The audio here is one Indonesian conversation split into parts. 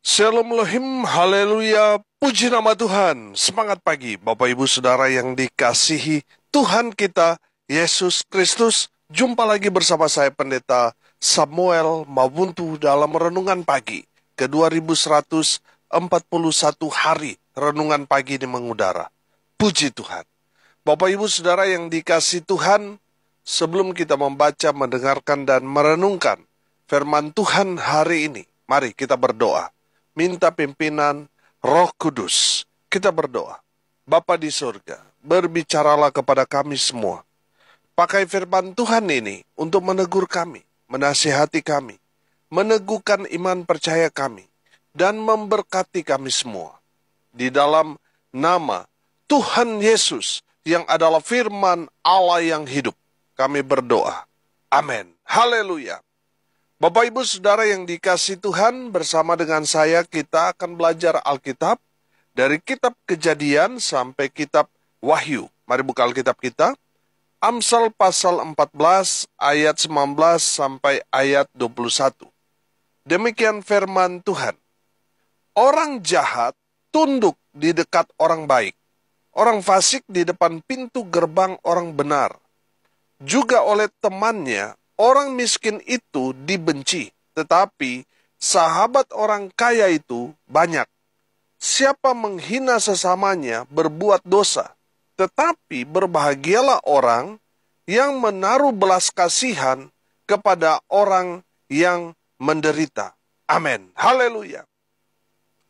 Shalom Elohim, haleluya, puji nama Tuhan. Semangat pagi, Bapak Ibu Saudara yang dikasihi Tuhan kita, Yesus Kristus. Jumpa lagi bersama saya Pendeta Samuel Mabuntu dalam Renungan Pagi ke 2141 hari Renungan Pagi ini mengudara. Puji Tuhan. Bapak Ibu Saudara yang dikasihi Tuhan, sebelum kita membaca, mendengarkan, dan merenungkan firman Tuhan hari ini, mari kita berdoa. Minta pimpinan Roh Kudus. Kita berdoa. Bapa di surga, berbicaralah kepada kami semua. Pakai firman Tuhan ini untuk menegur kami, menasihati kami, meneguhkan iman percaya kami, dan memberkati kami semua. Di dalam nama Tuhan Yesus yang adalah firman Allah yang hidup, kami berdoa. Amin. Haleluya. Bapak Ibu Saudara yang dikasihi Tuhan, bersama dengan saya kita akan belajar Alkitab dari kitab Kejadian sampai kitab Wahyu. Mari buka Alkitab kita. Amsal pasal 14 ayat 19 sampai ayat 21. Demikian firman Tuhan. Orang jahat tunduk di dekat orang baik. Orang fasik di depan pintu gerbang orang benar. Juga oleh temannya, orang miskin itu dibenci, tetapi sahabat orang kaya itu banyak. Siapa menghina sesamanya berbuat dosa, tetapi berbahagialah orang yang menaruh belas kasihan kepada orang yang menderita. Amin. Haleluya.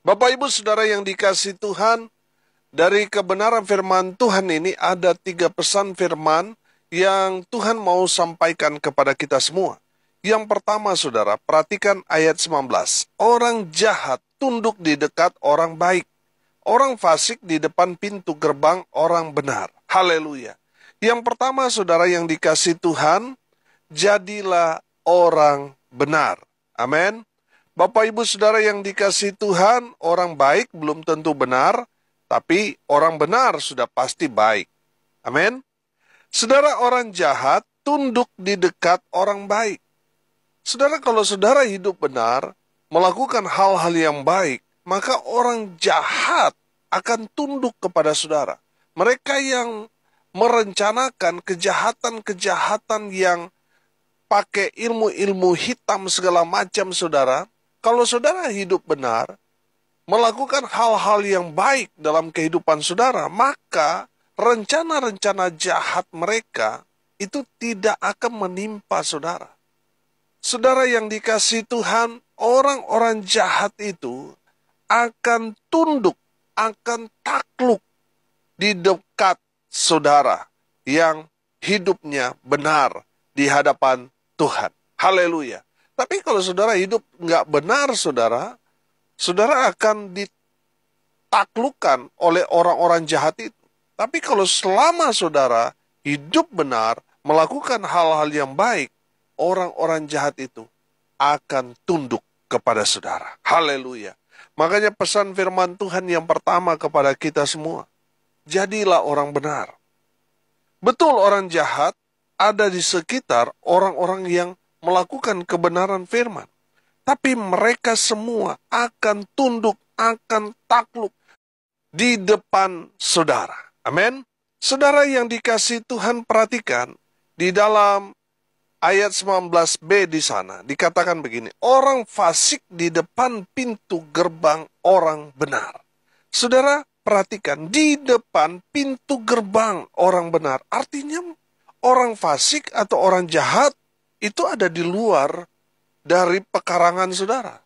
Bapak Ibu Saudara yang dikasihi Tuhan, dari kebenaran firman Tuhan ini ada 3 pesan firman yang Tuhan mau sampaikan kepada kita semua. Yang pertama, saudara, perhatikan ayat 19. Orang jahat tunduk di dekat orang baik. Orang fasik di depan pintu gerbang orang benar. Haleluya. Yang pertama, saudara yang dikasihi Tuhan, jadilah orang benar. Amin. Bapak Ibu Saudara yang dikasihi Tuhan, orang baik belum tentu benar, tapi orang benar sudah pasti baik. Amin. Saudara, orang jahat tunduk di dekat orang baik. Saudara, kalau saudara hidup benar, melakukan hal-hal yang baik, maka orang jahat akan tunduk kepada saudara. Mereka yang merencanakan kejahatan-kejahatan yang pakai ilmu-ilmu hitam segala macam, saudara, kalau saudara hidup benar, melakukan hal-hal yang baik dalam kehidupan saudara, maka rencana-rencana jahat mereka itu tidak akan menimpa saudara. Saudara yang dikasihi Tuhan, orang-orang jahat itu akan tunduk, akan takluk di dekat saudara yang hidupnya benar di hadapan Tuhan. Haleluya. Tapi kalau saudara hidup nggak benar, saudara akan ditaklukkan oleh orang-orang jahat itu. Tapi kalau selama saudara hidup benar, melakukan hal-hal yang baik, orang-orang jahat itu akan tunduk kepada saudara. Haleluya. Makanya pesan firman Tuhan yang pertama kepada kita semua, jadilah orang benar. Betul, orang jahat ada di sekitar orang-orang yang melakukan kebenaran firman. Tapi mereka semua akan tunduk, akan takluk di depan saudara. Amin. Saudara yang dikasihi Tuhan, perhatikan di dalam ayat 19b di sana dikatakan begini, orang fasik di depan pintu gerbang orang benar. Saudara, perhatikan, di depan pintu gerbang orang benar. Artinya orang fasik atau orang jahat itu ada di luar dari pekarangan saudara.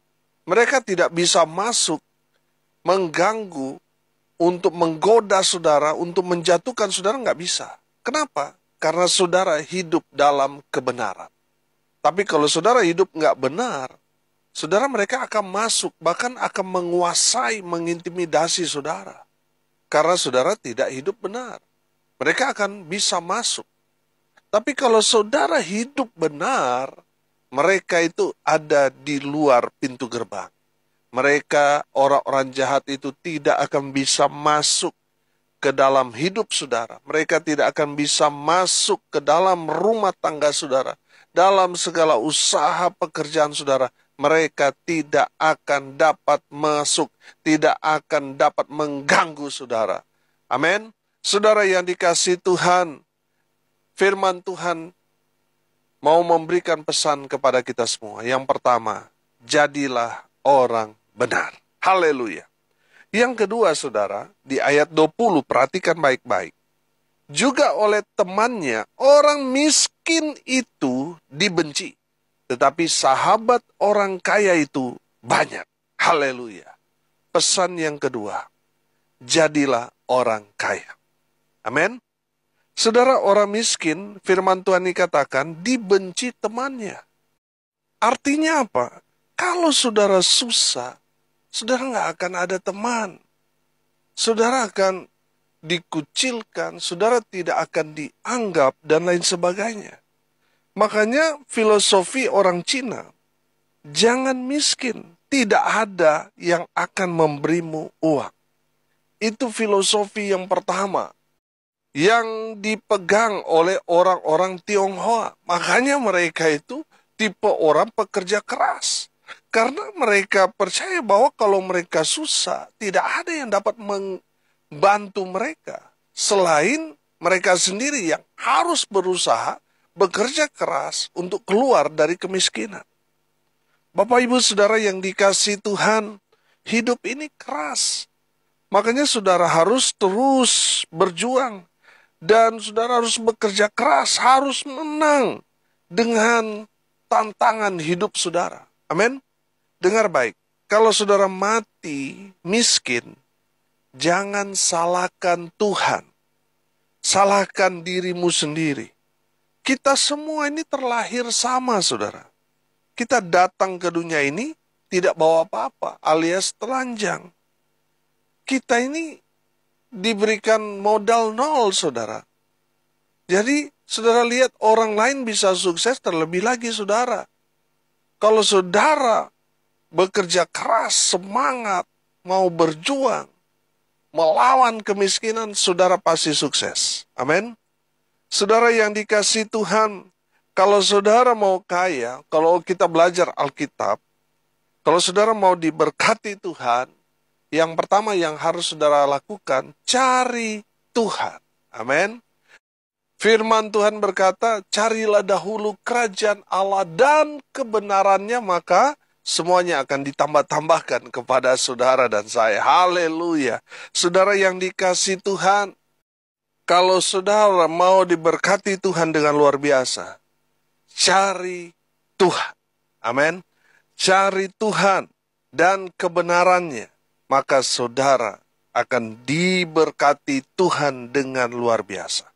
Mereka tidak bisa masuk, mengganggu, untuk menggoda saudara, untuk menjatuhkan saudara, nggak bisa. Kenapa? Karena saudara hidup dalam kebenaran. Tapi kalau saudara hidup nggak benar, saudara, mereka akan masuk, bahkan akan menguasai, mengintimidasi saudara. Karena saudara tidak hidup benar. Mereka akan bisa masuk. Tapi kalau saudara hidup benar, mereka itu ada di luar pintu gerbang. Mereka, orang-orang jahat itu tidak akan bisa masuk ke dalam hidup saudara. Mereka tidak akan bisa masuk ke dalam rumah tangga saudara. Dalam segala usaha pekerjaan saudara. mereka tidak akan dapat masuk, tidak akan dapat mengganggu saudara. Amin. Saudara yang dikasihi Tuhan, firman Tuhan mau memberikan pesan kepada kita semua. Yang pertama, jadilah orang benar. Haleluya. Yang kedua, saudara, di ayat 20, perhatikan baik-baik. Juga oleh temannya, orang miskin itu dibenci. Tetapi sahabat orang kaya itu banyak. Haleluya. Pesan yang kedua, jadilah orang kaya. Amin. Saudara, orang miskin, firman Tuhan dikatakan, dibenci temannya. Artinya apa? Kalau saudara susah, saudara nggak akan ada teman. Saudara akan dikucilkan, saudara tidak akan dianggap, dan lain sebagainya. Makanya filosofi orang Cina, jangan miskin, tidak ada yang akan memberimu uang. Itu filosofi yang pertama, yang dipegang oleh orang-orang Tionghoa. Makanya mereka itu tipe orang pekerja keras. Karena mereka percaya bahwa kalau mereka susah, tidak ada yang dapat membantu mereka. Selain mereka sendiri yang harus berusaha, bekerja keras untuk keluar dari kemiskinan. Bapak, Ibu, Saudara yang dikasihi Tuhan, hidup ini keras. Makanya saudara harus terus berjuang. Dan saudara harus bekerja keras, harus menang dengan tantangan hidup saudara. Amin. Dengar baik, kalau saudara mati miskin, jangan salahkan Tuhan. Salahkan dirimu sendiri. Kita semua ini terlahir sama, saudara. Kita datang ke dunia ini tidak bawa apa-apa, alias telanjang. Kita ini diberikan modal nol, saudara. Jadi, saudara lihat orang lain bisa sukses, terlebih lagi saudara. Kalau saudara bekerja keras, semangat, mau berjuang, melawan kemiskinan, saudara pasti sukses. Amin. Saudara yang dikasihi Tuhan, kalau saudara mau kaya, kalau kita belajar Alkitab, kalau saudara mau diberkati Tuhan, yang pertama yang harus saudara lakukan, cari Tuhan. Amin. Firman Tuhan berkata, carilah dahulu kerajaan Allah dan kebenarannya, maka semuanya akan ditambah-tambahkan kepada saudara dan saya. Haleluya. Saudara yang dikasihi Tuhan, kalau saudara mau diberkati Tuhan dengan luar biasa, cari Tuhan. Amin. Cari Tuhan dan kebenarannya, maka saudara akan diberkati Tuhan dengan luar biasa.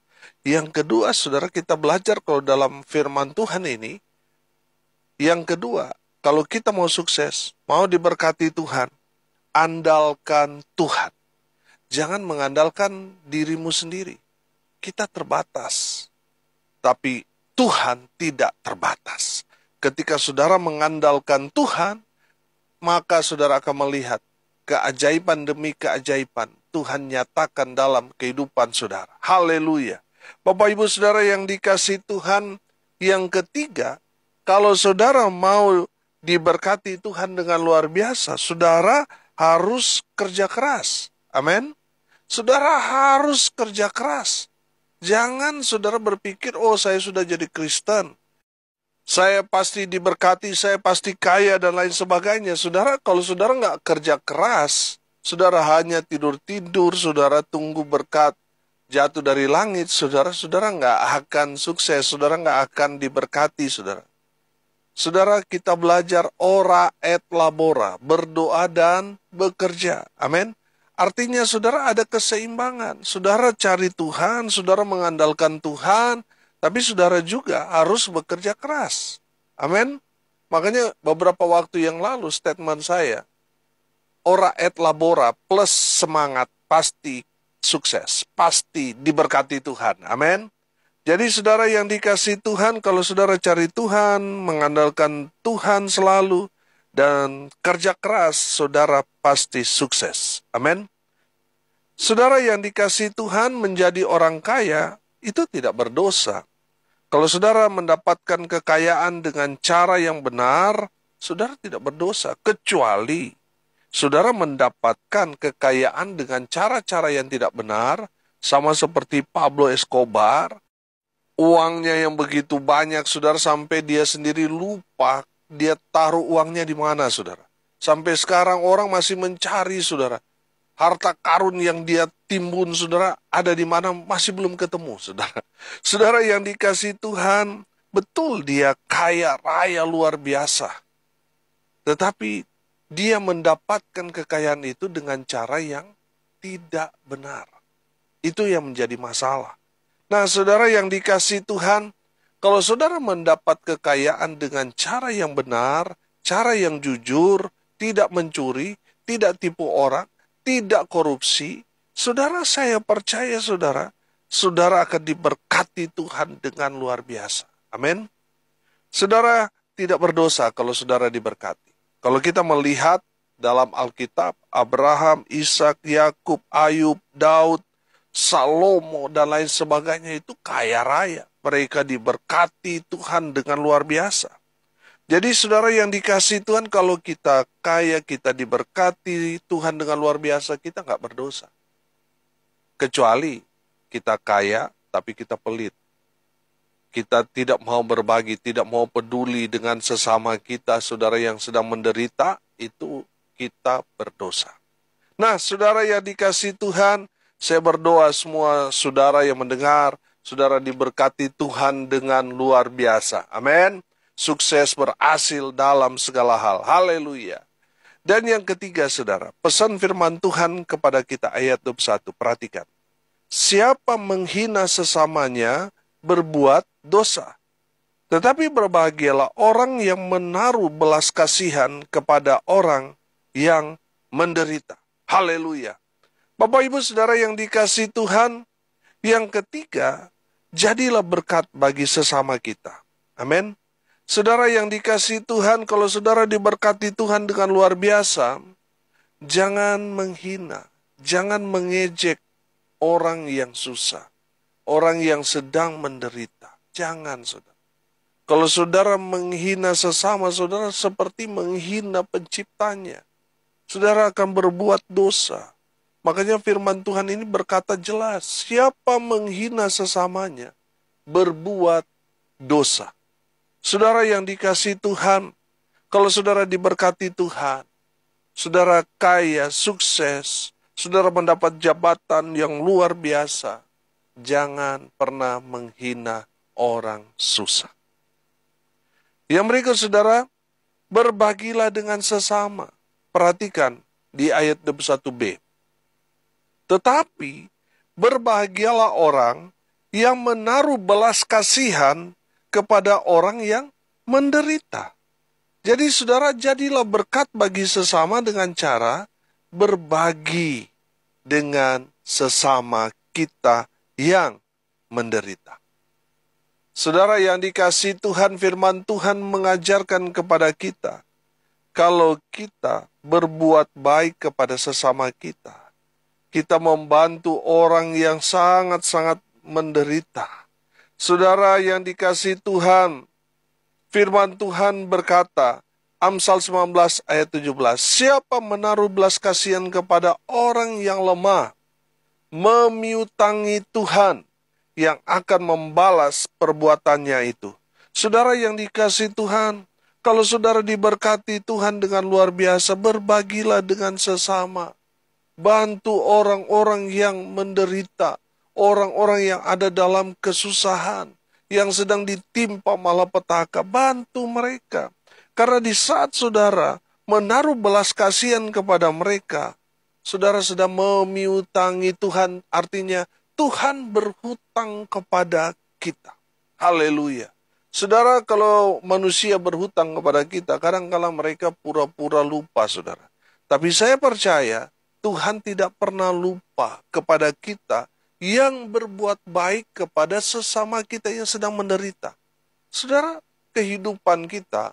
Yang kedua, saudara, kita belajar kalau dalam firman Tuhan ini, yang kedua, kalau kita mau sukses, mau diberkati Tuhan, andalkan Tuhan. Jangan mengandalkan dirimu sendiri. Kita terbatas, tapi Tuhan tidak terbatas. Ketika saudara mengandalkan Tuhan, maka saudara akan melihat keajaiban demi keajaiban Tuhan nyatakan dalam kehidupan saudara. Haleluya. Bapak, Ibu, Saudara yang dikasihi Tuhan, yang ketiga, kalau saudara mau diberkati Tuhan dengan luar biasa, saudara harus kerja keras. Amin. Saudara harus kerja keras. Jangan saudara berpikir, oh saya sudah jadi Kristen, saya pasti diberkati, saya pasti kaya, dan lain sebagainya. Saudara, kalau saudara nggak kerja keras, saudara hanya tidur-tidur, saudara tunggu berkat jatuh dari langit, saudara nggak akan sukses, saudara nggak akan diberkati, saudara. Saudara, kita belajar ora et labora, berdoa dan bekerja. Amin. Artinya saudara ada keseimbangan. Saudara cari Tuhan, saudara mengandalkan Tuhan, tapi saudara juga harus bekerja keras. Amin. Makanya beberapa waktu yang lalu statement saya, ora et labora plus semangat pasti sukses, pasti diberkati Tuhan. Amin. Jadi saudara yang dikasihi Tuhan, kalau saudara cari Tuhan, mengandalkan Tuhan selalu, dan kerja keras, saudara pasti sukses. Amin. Saudara yang dikasihi Tuhan, menjadi orang kaya itu tidak berdosa. Kalau saudara mendapatkan kekayaan dengan cara yang benar, saudara tidak berdosa, kecuali saudara mendapatkan kekayaan dengan cara-cara yang tidak benar, sama seperti Pablo Escobar, uangnya yang begitu banyak, saudara, sampai dia sendiri lupa dia taruh uangnya di mana, saudara. Sampai sekarang orang masih mencari, saudara. Harta karun yang dia timbun, saudara, ada di mana masih belum ketemu, saudara. Saudara yang dikasihi Tuhan, betul dia kaya raya luar biasa. Tetapi dia mendapatkan kekayaan itu dengan cara yang tidak benar. Itu yang menjadi masalah. Nah, saudara yang dikasihi Tuhan, kalau saudara mendapat kekayaan dengan cara yang benar, cara yang jujur, tidak mencuri, tidak tipu orang, tidak korupsi, saudara, saya percaya saudara, saudara akan diberkati Tuhan dengan luar biasa. Amin. Saudara tidak berdosa kalau saudara diberkati. Kalau kita melihat dalam Alkitab, Abraham, Ishak, Yakub, Ayub, Daud, Salomo, dan lain sebagainya itu kaya raya. Mereka diberkati Tuhan dengan luar biasa. Jadi saudara yang dikasihi Tuhan, kalau kita kaya, kita diberkati Tuhan dengan luar biasa, kita nggak berdosa. Kecuali kita kaya, tapi kita pelit. Kita tidak mau berbagi, tidak mau peduli dengan sesama kita, saudara yang sedang menderita, itu kita berdosa. Nah, saudara yang dikasihi Tuhan, saya berdoa semua saudara yang mendengar, saudara diberkati Tuhan dengan luar biasa. Amin. Sukses berhasil dalam segala hal. Haleluya. Dan yang ketiga, saudara, pesan firman Tuhan kepada kita ayat 21. Perhatikan. Siapa menghina sesamanya berbuat dosa. Tetapi berbahagialah orang yang menaruh belas kasihan kepada orang yang menderita. Haleluya. Bapak Ibu Saudara yang dikasihi Tuhan, yang ketiga, jadilah berkat bagi sesama kita. Amin. Saudara yang dikasihi Tuhan, kalau saudara diberkati Tuhan dengan luar biasa, jangan menghina, jangan mengejek orang yang susah, orang yang sedang menderita. Jangan, saudara. Kalau saudara menghina sesama saudara, seperti menghina penciptanya. Saudara akan berbuat dosa. Makanya firman Tuhan ini berkata jelas, siapa menghina sesamanya, berbuat dosa. Saudara yang dikasihi Tuhan, kalau saudara diberkati Tuhan, saudara kaya, sukses, saudara mendapat jabatan yang luar biasa, jangan pernah menghina orang susah. Yang berikut saudara, berbagilah dengan sesama. Perhatikan di ayat 21b. Tetapi berbahagialah orang yang menaruh belas kasihan kepada orang yang menderita. Jadi saudara, jadilah berkat bagi sesama dengan cara berbagi dengan sesama kita yang menderita. Saudara yang dikasihi Tuhan, firman Tuhan mengajarkan kepada kita, kalau kita berbuat baik kepada sesama kita, kita membantu orang yang sangat-sangat menderita. Saudara yang dikasihi Tuhan, firman Tuhan berkata, Amsal 19 ayat 17, siapa menaruh belas kasihan kepada orang yang lemah, memiutangi Tuhan yang akan membalas perbuatannya itu. Saudara yang dikasihi Tuhan, kalau saudara diberkati Tuhan dengan luar biasa, berbagilah dengan sesama. Bantu orang-orang yang menderita, orang-orang yang ada dalam kesusahan, yang sedang ditimpa malapetaka, bantu mereka. Karena di saat saudara menaruh belas kasihan kepada mereka, saudara sedang memiutangi Tuhan, artinya Tuhan berhutang kepada kita. Haleluya. Saudara, kalau manusia berhutang kepada kita, kadang-kala mereka pura-pura lupa, saudara. Tapi saya percaya, Tuhan tidak pernah lupa kepada kita yang berbuat baik kepada sesama kita yang sedang menderita. Saudara, kehidupan kita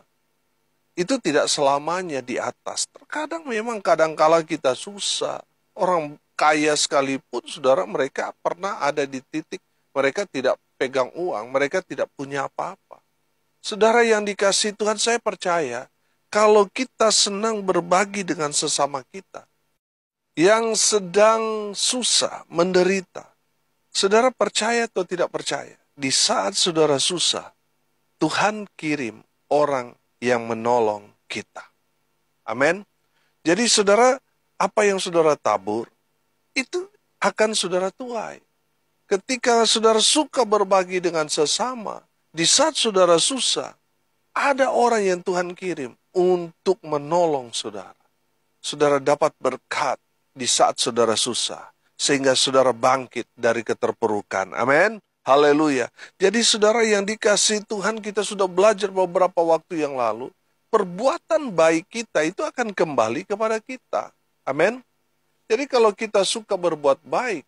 itu tidak selamanya di atas. Terkadang memang kadang-kala kita susah. Orang kaya sekalipun, saudara, mereka pernah ada di titik mereka tidak pegang uang, mereka tidak punya apa-apa. Saudara yang dikasihi Tuhan, saya percaya kalau kita senang berbagi dengan sesama kita yang sedang susah, menderita. Saudara percaya atau tidak percaya, di saat saudara susah, Tuhan kirim orang yang menolong kita. Amin. Jadi saudara, apa yang saudara tabur, itu akan saudara tuai. Ketika saudara suka berbagi dengan sesama, di saat saudara susah, ada orang yang Tuhan kirim untuk menolong saudara. Saudara dapat berkat di saat saudara susah, sehingga saudara bangkit dari keterpurukan. Amin. Haleluya. Jadi saudara yang dikasihi Tuhan, kita sudah belajar beberapa waktu yang lalu, perbuatan baik kita itu akan kembali kepada kita. Amin. Jadi kalau kita suka berbuat baik,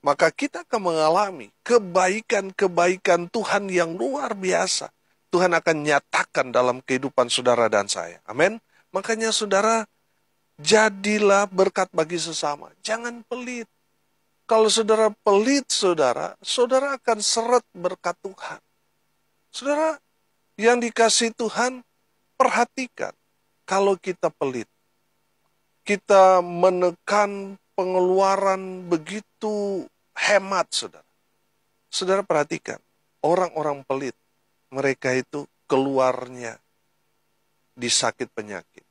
maka kita akan mengalami kebaikan-kebaikan Tuhan yang luar biasa. Tuhan akan nyatakan dalam kehidupan saudara dan saya. Amin. Makanya saudara, jadilah berkat bagi sesama. Jangan pelit. Kalau saudara pelit, saudara akan seret berkat Tuhan. Saudara yang dikasihi Tuhan, perhatikan, kalau kita pelit, kita menekan pengeluaran begitu hemat, saudara. Saudara perhatikan, orang-orang pelit, mereka itu keluarnya di sakit penyakit.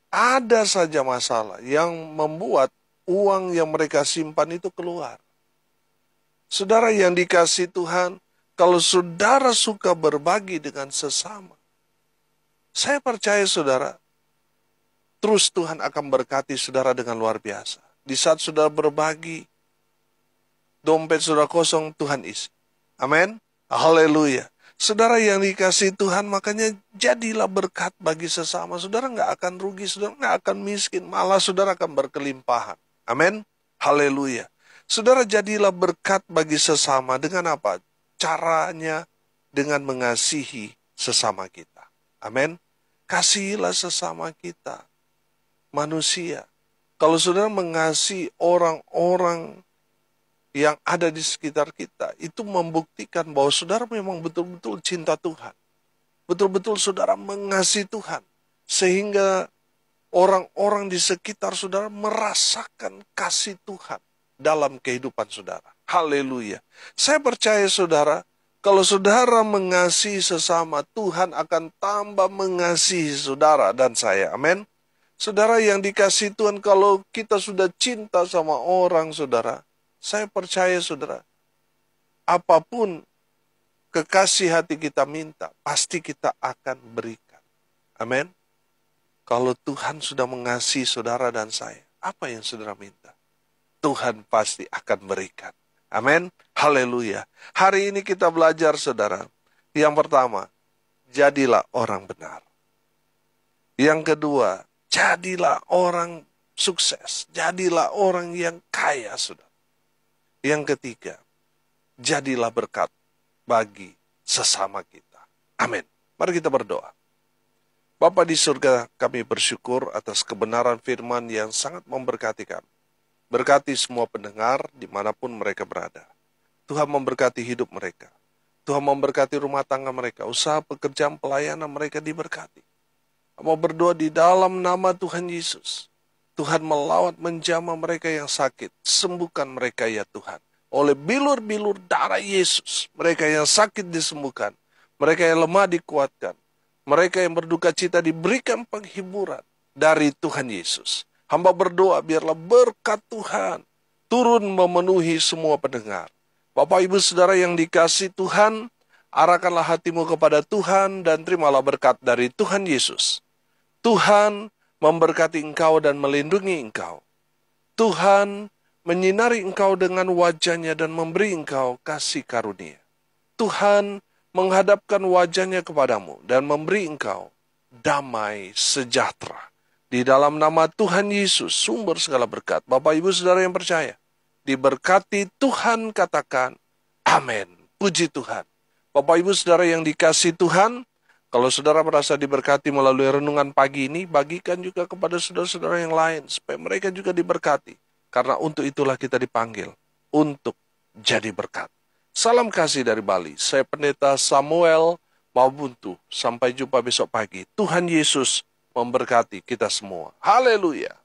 Ada saja masalah yang membuat uang yang mereka simpan itu keluar. Saudara yang dikasihi Tuhan, kalau saudara suka berbagi dengan sesama, saya percaya saudara, terus Tuhan akan berkati saudara dengan luar biasa. Di saat saudara berbagi, dompet saudara kosong, Tuhan isi. Amin. Haleluya. Saudara yang dikasihi Tuhan, makanya jadilah berkat bagi sesama. Saudara nggak akan rugi, saudara nggak akan miskin, malah saudara akan berkelimpahan. Amin. Haleluya. Saudara jadilah berkat bagi sesama dengan apa? Caranya dengan mengasihi sesama kita. Amin. Kasihilah sesama kita, manusia. Kalau saudara mengasihi orang-orang yang ada di sekitar kita, itu membuktikan bahwa saudara memang betul-betul cinta Tuhan. Betul-betul saudara mengasihi Tuhan. Sehingga orang-orang di sekitar saudara merasakan kasih Tuhan dalam kehidupan saudara. Haleluya. Saya percaya saudara, kalau saudara mengasihi sesama, Tuhan akan tambah mengasihi saudara dan saya. Amin. Saudara yang dikasihi Tuhan, kalau kita sudah cinta sama orang, saudara, saya percaya saudara, apapun kekasih hati kita minta, pasti kita akan berikan. Amin. Kalau Tuhan sudah mengasihi saudara dan saya, apa yang saudara minta? Tuhan pasti akan berikan. Amin. Haleluya. Hari ini kita belajar saudara. Yang pertama, jadilah orang benar. Yang kedua, jadilah orang sukses. Jadilah orang yang kaya saudara. Yang ketiga, jadilah berkat bagi sesama kita. Amin. Mari kita berdoa. Bapa di surga, kami bersyukur atas kebenaran firman yang sangat memberkati kami. Berkati semua pendengar dimanapun mereka berada. Tuhan memberkati hidup mereka. Tuhan memberkati rumah tangga mereka. Usaha pekerjaan pelayanan mereka diberkati. Mau berdoa di dalam nama Tuhan Yesus. Tuhan melawat menjamah mereka yang sakit. Sembuhkan mereka ya Tuhan. Oleh bilur-bilur darah Yesus. Mereka yang sakit disembuhkan. Mereka yang lemah dikuatkan. Mereka yang berduka cita diberikan penghiburan dari Tuhan Yesus. Hamba berdoa biarlah berkat Tuhan turun memenuhi semua pendengar. Bapak Ibu Saudara yang dikasihi Tuhan, arahkanlah hatimu kepada Tuhan dan terimalah berkat dari Tuhan Yesus. Tuhan memberkati engkau dan melindungi engkau. Tuhan menyinari engkau dengan wajahnya dan memberi engkau kasih karunia. Tuhan menghadapkan wajahnya kepadamu dan memberi engkau damai sejahtera. Di dalam nama Tuhan Yesus, sumber segala berkat. Bapak Ibu Saudara yang percaya, diberkati Tuhan, katakan amin. Puji Tuhan. Bapak Ibu Saudara yang dikasihi Tuhan, kalau saudara merasa diberkati melalui renungan pagi ini, bagikan juga kepada saudara-saudara yang lain, supaya mereka juga diberkati. Karena untuk itulah kita dipanggil, untuk jadi berkat. Salam kasih dari Bali. Saya Pendeta Samuel mau buntu. Sampai jumpa besok pagi. Tuhan Yesus memberkati kita semua. Haleluya.